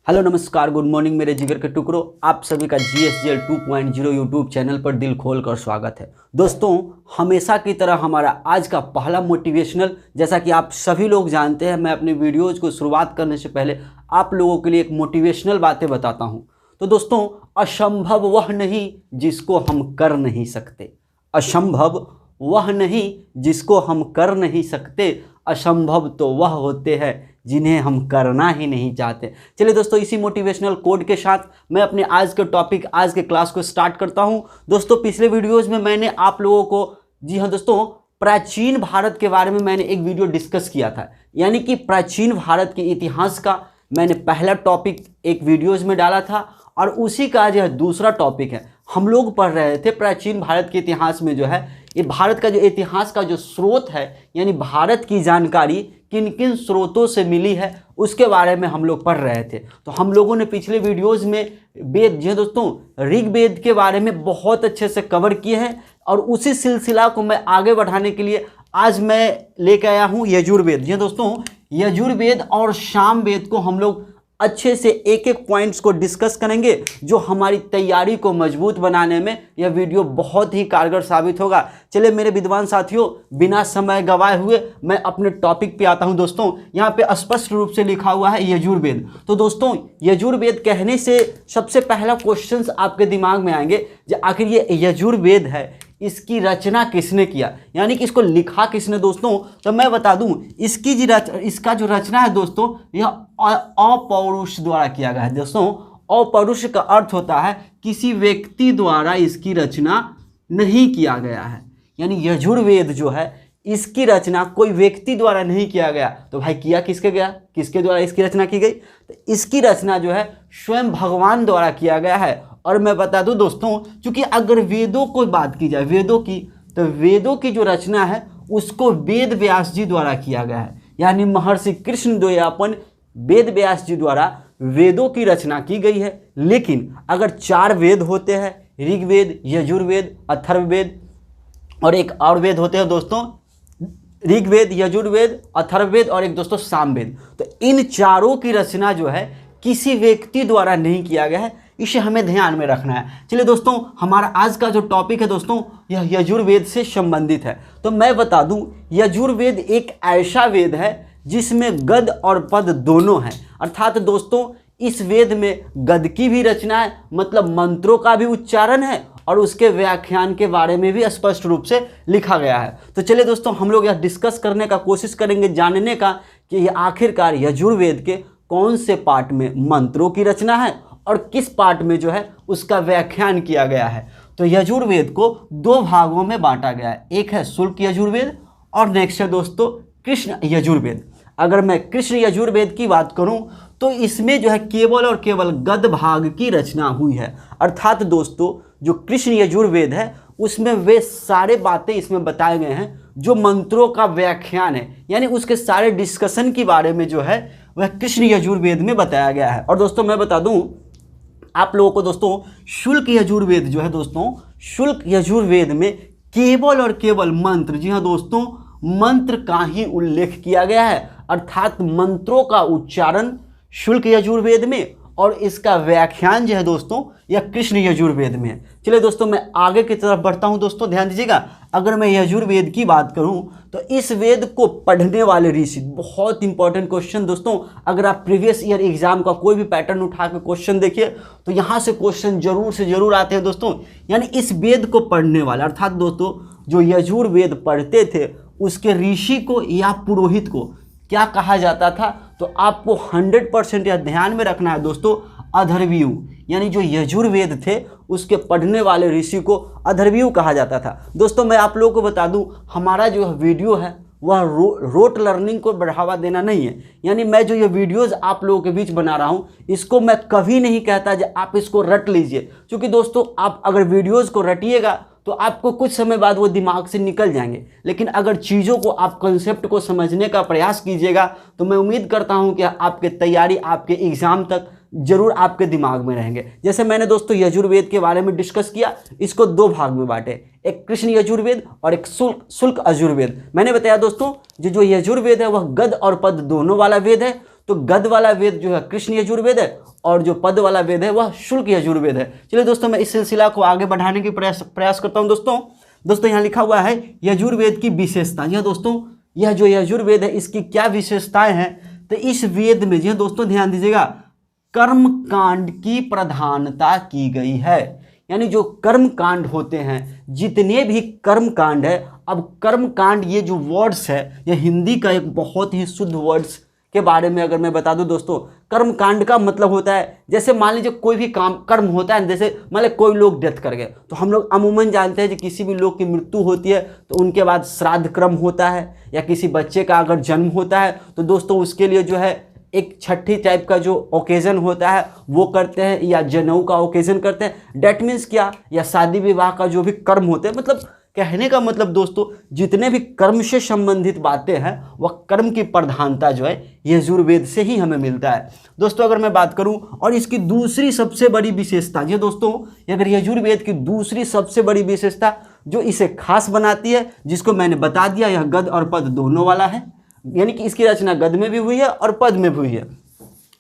Hello नमस्कार good morning मेरे जिगर के टुकड़ों, आप सभी का GSGL 2.0 यूट्यूब चैनल पर दिल खोल कर स्वागत है। दोस्तों, हमेशा की तरह हमारा आज का पहला मोटिवेशनल, जैसा कि आप सभी लोग जानते हैं, मैं अपने वीडियोज़ को शुरुआत करने से पहले आप लोगों के लिए एक मोटिवेशनल बातें बताता हूँ। तो दोस्तों, असंभव वह नहीं जिसको हम कर नहीं सकते। असंभव वह नहीं जिसको हम कर नहीं सकते, असंभव तो वह होते हैं जिन्हें हम करना ही नहीं चाहते। चलिए दोस्तों, इसी मोटिवेशनल कोड के साथ मैं अपने आज के टॉपिक, आज के क्लास को स्टार्ट करता हूं। दोस्तों, पिछले वीडियोज़ में मैंने आप लोगों को, जी हाँ दोस्तों, प्राचीन भारत के बारे में मैंने एक वीडियो डिस्कस किया था। यानी कि प्राचीन भारत के इतिहास का मैंने पहला टॉपिक एक वीडियोज़ में डाला था और उसी का जो है दूसरा टॉपिक है। हम लोग पढ़ रहे थे प्राचीन भारत के इतिहास में जो है, ये भारत का जो इतिहास का जो स्रोत है, यानी भारत की जानकारी किन किन स्रोतों से मिली है उसके बारे में हम लोग पढ़ रहे थे। तो हम लोगों ने पिछले वीडियोज़ में वेद, जी दोस्तों, ऋग्वेद के बारे में बहुत अच्छे से कवर किए हैं और उसी सिलसिला को मैं आगे बढ़ाने के लिए आज मैं लेकर आया हूँ यजुर्वेद। जी दोस्तों, यजुर्वेद और सामवेद को हम लोग अच्छे से एक एक पॉइंट्स को डिस्कस करेंगे, जो हमारी तैयारी को मजबूत बनाने में यह वीडियो बहुत ही कारगर साबित होगा। चलिए मेरे विद्वान साथियों, बिना समय गवाए हुए मैं अपने टॉपिक पे आता हूं। दोस्तों, यहाँ पे स्पष्ट रूप से लिखा हुआ है यजुर्वेद। तो दोस्तों, यजुर्वेद कहने से सबसे पहला क्वेश्चन आपके दिमाग में आएंगे, जो आखिर ये यजुर्वेद है, इसकी रचना किसने किया, यानी कि इसको लिखा किसने। दोस्तों, तो मैं बता दूं, इसका जो रचना है दोस्तों, यह अपौरुष द्वारा किया गया है। दोस्तों, अपौरुष का अर्थ होता है किसी व्यक्ति द्वारा इसकी रचना नहीं किया गया है। यानी यजुर्वेद जो है, इसकी रचना कोई व्यक्ति द्वारा नहीं किया गया। तो भाई किया किसके गया, किसके द्वारा इसकी रचना की गई? तो इसकी रचना जो है स्वयं भगवान द्वारा किया गया है। और मैं बता दूं दोस्तों, क्योंकि अगर वेदों को बात की जाए, वेदों की, तो वेदों की जो रचना है उसको वेद व्यास जी द्वारा किया गया है। यानी महर्षि कृष्णद्वैपायन वेद व्यास जी द्वारा वेदों की रचना की गई है। लेकिन अगर 4 वेद होते हैं, ऋग्वेद, यजुर्वेद, अथर्ववेद और एक और वेद होते हैं दोस्तों, ऋग्वेद, यजुर्वेद, अथर्ववेद और एक दोस्तों सामवेद। तो इन चारों की रचना जो है किसी व्यक्ति द्वारा नहीं किया गया है, इसे हमें ध्यान में रखना है। चलिए दोस्तों, हमारा आज का जो टॉपिक है दोस्तों, यह यजुर्वेद से संबंधित है। तो मैं बता दूं, यजुर्वेद एक ऐसा वेद है जिसमें गद और पद दोनों हैं। अर्थात दोस्तों, इस वेद में गद की भी रचना है, मतलब मंत्रों का भी उच्चारण है, और उसके व्याख्यान के बारे में भी स्पष्ट रूप से लिखा गया है। तो चलिए दोस्तों, हम लोग यह डिस्कस करने का कोशिश करेंगे, जानने का कि यह आखिरकार यजुर्वेद के कौन से पार्ट में मंत्रों की रचना है और किस पार्ट में जो है उसका व्याख्यान किया गया है। तो यजुर्वेद को 2 भागों में बांटा गया है, एक है शुल्क यजुर्वेद और नेक्स्ट है दोस्तों कृष्ण यजुर्वेद। अगर मैं कृष्ण यजुर्वेद की बात करूं तो इसमें जो है केवल और केवल गद भाग की रचना हुई है। अर्थात दोस्तों, जो कृष्ण यजुर्वेद है उसमें वे सारे बातें इसमें बताए गए हैं जो मंत्रों का व्याख्यान है, यानी उसके सारे डिस्कशन के बारे में जो है वह कृष्ण यजुर्वेद में बताया गया है। और दोस्तों, मैं बता दूं आप लोगों को दोस्तों, शुल्क यजुर्वेद जो है दोस्तों, शुल्क यजुर्वेद में केवल और केवल मंत्र, जी हाँ दोस्तों, मंत्र का ही उल्लेख किया गया है। अर्थात मंत्रों का उच्चारण शुल्क यजुर्वेद में और इसका व्याख्यान जो है दोस्तों यह कृष्ण यजुर्वेद में है। चलिए दोस्तों, मैं आगे की तरफ बढ़ता हूं। दोस्तों ध्यान दीजिएगा, अगर मैं यजुर्वेद की बात करूं तो इस वेद को पढ़ने वाले ऋषि, बहुत इंपॉर्टेंट क्वेश्चन दोस्तों, अगर आप प्रीवियस ईयर एग्जाम का कोई भी पैटर्न उठा के क्वेश्चन देखिए तो यहाँ से क्वेश्चन जरूर से जरूर आते हैं दोस्तों। यानी इस वेद को पढ़ने वाले, अर्थात दोस्तों जो यजुर्वेद पढ़ते थे उसके ऋषि को या पुरोहित को क्या कहा जाता था? तो आपको 100% यह ध्यान में रखना है दोस्तों, अधर्व्यू। यानी जो यजुर्वेद थे उसके पढ़ने वाले ऋषि को अधर्व्यू कहा जाता था। दोस्तों, मैं आप लोगों को बता दूं, हमारा जो वीडियो है वह रोट लर्निंग को बढ़ावा देना नहीं है। यानी मैं जो ये वीडियोस आप लोगों के बीच बना रहा हूं, इसको मैं कभी नहीं कहता कि आप इसको रट लीजिए, क्योंकि दोस्तों आप अगर वीडियोस को रटिएगा तो आपको कुछ समय बाद वो दिमाग से निकल जाएंगे। लेकिन अगर चीज़ों को, आप कंसेप्ट को समझने का प्रयास कीजिएगा तो मैं उम्मीद करता हूं कि आपके तैयारी, आपके एग्ज़ाम तक जरूर आपके दिमाग में रहेंगे। जैसे मैंने दोस्तों यजुर्वेद के बारे में डिस्कस किया, इसको 2 भाग में बांटे, एक कृष्ण यजुर्वेद और एक शुल्क यजुर्वेद। मैंने बताया दोस्तों जो यजुर्वेद है वह गद और पद दोनों वाला वेद है। तो गद वाला वेद जो है कृष्ण यजुर्वेद है और जो पद वाला वेद है वह शुक्ल यजुर्वेद है। चलिए दोस्तों, मैं इस सिलसिला को आगे बढ़ाने की प्रयास करता हूँ। दोस्तों यहाँ लिखा हुआ है यजुर्वेद की विशेषता। यह दोस्तों, यह जो यजुर्वेद है इसकी क्या विशेषताएं हैं, तो इस वेद में जी दोस्तों ध्यान दीजिएगा, कर्म कांड की प्रधानता की गई है। यानी जो कर्म कांड होते हैं, जितने भी कर्म कांड है, अब कर्म कांड ये जो वर्ड्स है, यह हिंदी का एक बहुत ही शुद्ध वर्ड्स के बारे में अगर मैं बता दूं दोस्तों, कर्म कांड का मतलब होता है, जैसे मान लीजिए कोई भी कर्म होता है, जैसे मान लीजिए कोई लोग डेथ कर गए, तो हम लोग अमूमन जानते हैं कि किसी भी लोग की मृत्यु होती है तो उनके बाद श्राद्ध कर्म होता है, या किसी बच्चे का अगर जन्म होता है तो दोस्तों उसके लिए जो है एक छठी टाइप का जो ओकेजन होता है वो करते हैं, या जनेऊ का ओकेजन करते हैं। डेट मीन्स क्या, या शादी विवाह का जो भी कर्म होते हैं, मतलब कहने का मतलब दोस्तों जितने भी कर्म से संबंधित बातें हैं वह कर्म की प्रधानता जो है यजुर्वेद से ही हमें मिलता है। दोस्तों अगर मैं बात करूं और इसकी दूसरी सबसे बड़ी विशेषता, ये दोस्तों अगर यजुर्वेद की दूसरी सबसे बड़ी विशेषता जो इसे खास बनाती है, जिसको मैंने बता दिया, यह गद और पद दोनों वाला है, यानी कि इसकी रचना गद में भी हुई है और पद में भी हुई है।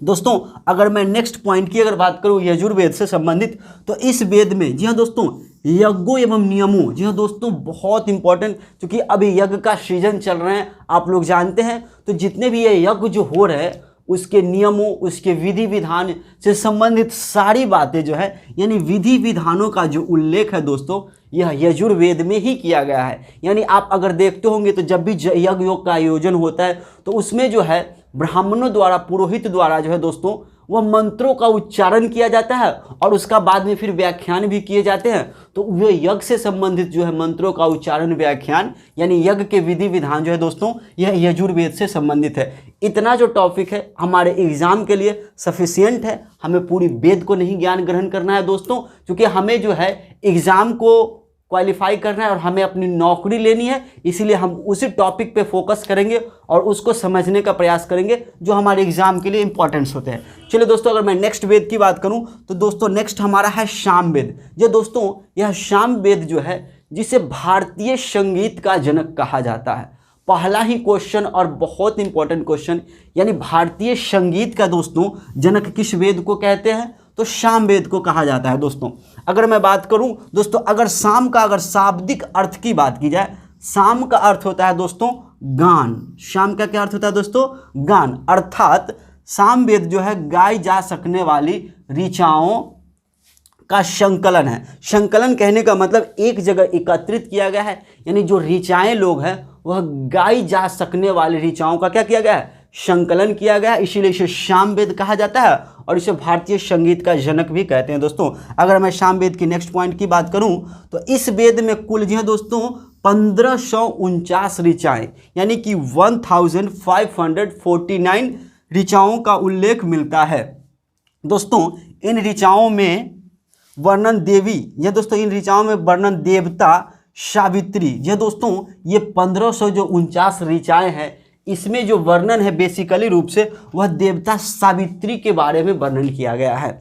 दोस्तों अगर मैं नेक्स्ट पॉइंट की अगर बात करूं यजुर्वेद से संबंधित, तो इस वेद में जी हाँ दोस्तों यज्ञों एवं नियमों, जी हाँ दोस्तों बहुत इंपॉर्टेंट, क्योंकि अभी यज्ञ का सीजन चल रहे हैं आप लोग जानते हैं, तो जितने भी ये यज्ञ जो हो रहे हैं उसके नियमों, उसके विधि विधान से संबंधित सारी बातें जो है, यानी विधि विधानों का जो उल्लेख है दोस्तों, यह यजुर्वेद में ही किया गया है। यानी आप अगर देखते होंगे तो जब भी यज्ञ योग का आयोजन होता है तो उसमें जो है ब्राह्मणों द्वारा, पुरोहित द्वारा जो है दोस्तों वह मंत्रों का उच्चारण किया जाता है और उसका बाद में फिर व्याख्यान भी किए जाते हैं। तो वह यज्ञ से संबंधित जो है मंत्रों का उच्चारण, व्याख्यान, यानी यज्ञ के विधि विधान जो है दोस्तों यह यजुर्वेद से संबंधित है। इतना जो टॉपिक है हमारे एग्जाम के लिए सफिशिएंट है, हमें पूरी वेद को नहीं ज्ञान ग्रहण करना है दोस्तों, क्योंकि हमें जो है एग्जाम को क्वालिफाई करना है और हमें अपनी नौकरी लेनी है, इसीलिए हम उसी टॉपिक पे फोकस करेंगे और उसको समझने का प्रयास करेंगे जो हमारे एग्जाम के लिए इंपॉर्टेंस होते हैं। चलिए दोस्तों अगर मैं नेक्स्ट वेद की बात करूं तो दोस्तों नेक्स्ट हमारा है सामवेद। जो दोस्तों यह सामवेद जो है जिसे भारतीय संगीत का जनक कहा जाता है। पहला ही क्वेश्चन और बहुत इंपॉर्टेंट क्वेश्चन, यानी भारतीय संगीत का दोस्तों जनक किस वेद को कहते हैं, तो सामवेद को कहा जाता है। दोस्तों अगर मैं बात करूं दोस्तों, अगर साम का अगर शाब्दिक अर्थ की बात की जाए, साम का अर्थ होता है दोस्तों गान। शाम का क्या अर्थ होता है दोस्तों, गान, अर्थात सामवेद जो है गाई जा सकने वाली ऋचाओं का संकलन है। संकलन कहने का मतलब एक जगह एकत्रित किया गया है, यानी जो ऋचाएं लोग हैं वह गाई जा सकने वाली ऋचाओं का क्या किया गया है, संकलन किया गया, इसीलिए इसे सामवेद कहा जाता है और इसे भारतीय संगीत का जनक भी कहते हैं। दोस्तों अगर मैं सामवेद की नेक्स्ट पॉइंट की बात करूं तो इस वेद में कुल जो है दोस्तों 1549 ऋचाएं, यानी कि 1549 ऋचाओं का उल्लेख मिलता है। दोस्तों इन ऋचाओं में वर्णन देवी, यह दोस्तों इन ऋचाओं में वर्णन देवता सावित्री, यह दोस्तों ये 1549 ऋचाएं हैं, इसमें जो वर्णन है बेसिकली रूप से वह देवता सावित्री के बारे में वर्णन किया गया है।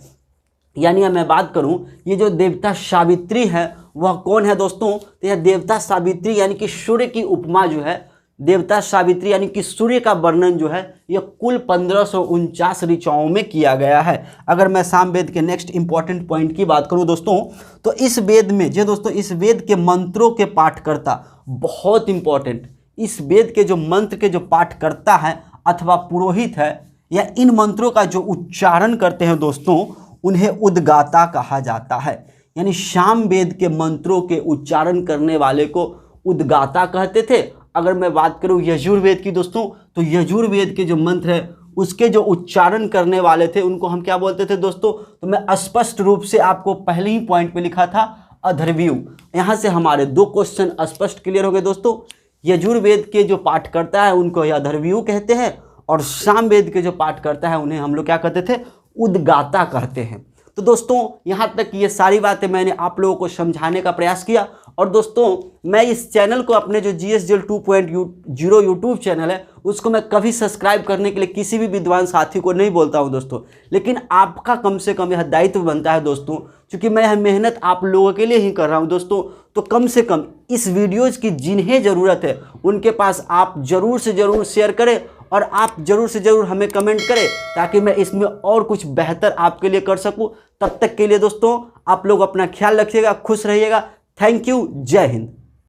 यानी मैं बात करूं ये जो देवता सावित्री है वह कौन है दोस्तों, तो यह देवता सावित्री यानी कि सूर्य की उपमा जो है, देवता सावित्री यानी कि सूर्य का वर्णन जो है यह कुल 1549 ऋचाओं में किया गया है। अगर मैं सामवेद के नेक्स्ट इंपॉर्टेंट पॉइंट की बात करूं दोस्तों, तो इस वेद में जो दोस्तों इस वेद के मंत्रों के पाठकर्ता बहुत इंपॉर्टेंट, इस वेद के जो मंत्र के जो पाठ करता है अथवा पुरोहित है या इन मंत्रों का जो उच्चारण करते हैं दोस्तों उन्हें उद्गाता कहा जाता है। यानी सामवेद के मंत्रों के उच्चारण करने वाले को उद्गाता कहते थे। अगर मैं बात करूं यजुर्वेद की दोस्तों, तो यजुर्वेद के जो मंत्र है उसके जो उच्चारण करने वाले थे उनको हम क्या बोलते थे दोस्तों, तो मैं स्पष्ट रूप से आपको पहले ही पॉइंट पे लिखा था अधर्व्यू। यहाँ से हमारे दो क्वेश्चन स्पष्ट क्लियर हो गए दोस्तों। यजुर्वेद के जो पाठ करता है उनको अधर्व्यू कहते हैं और सामवेद के जो पाठ करता है उन्हें हम लोग क्या कहते थे, उद्गाता कहते हैं। तो दोस्तों यहाँ तक ये सारी बातें मैंने आप लोगों को समझाने का प्रयास किया। और दोस्तों मैं इस चैनल को अपने जो GSGL 2.0 यूट्यूब चैनल है उसको मैं कभी सब्सक्राइब करने के लिए किसी भी विद्वान साथी को नहीं बोलता हूँ दोस्तों, लेकिन आपका कम से कम यह दायित्व बनता है दोस्तों, क्योंकि मैं यह मेहनत आप लोगों के लिए ही कर रहा हूँ दोस्तों। तो कम से कम इस वीडियोज़ की जिन्हें ज़रूरत है उनके पास आप ज़रूर से ज़रूर शेयर करें और आप ज़रूर से ज़रूर हमें कमेंट करें ताकि मैं इसमें और कुछ बेहतर आपके लिए कर सकूं। तब तक के लिए दोस्तों आप लोग अपना ख्याल रखिएगा, खुश रहिएगा। थैंक यू, जय हिंद।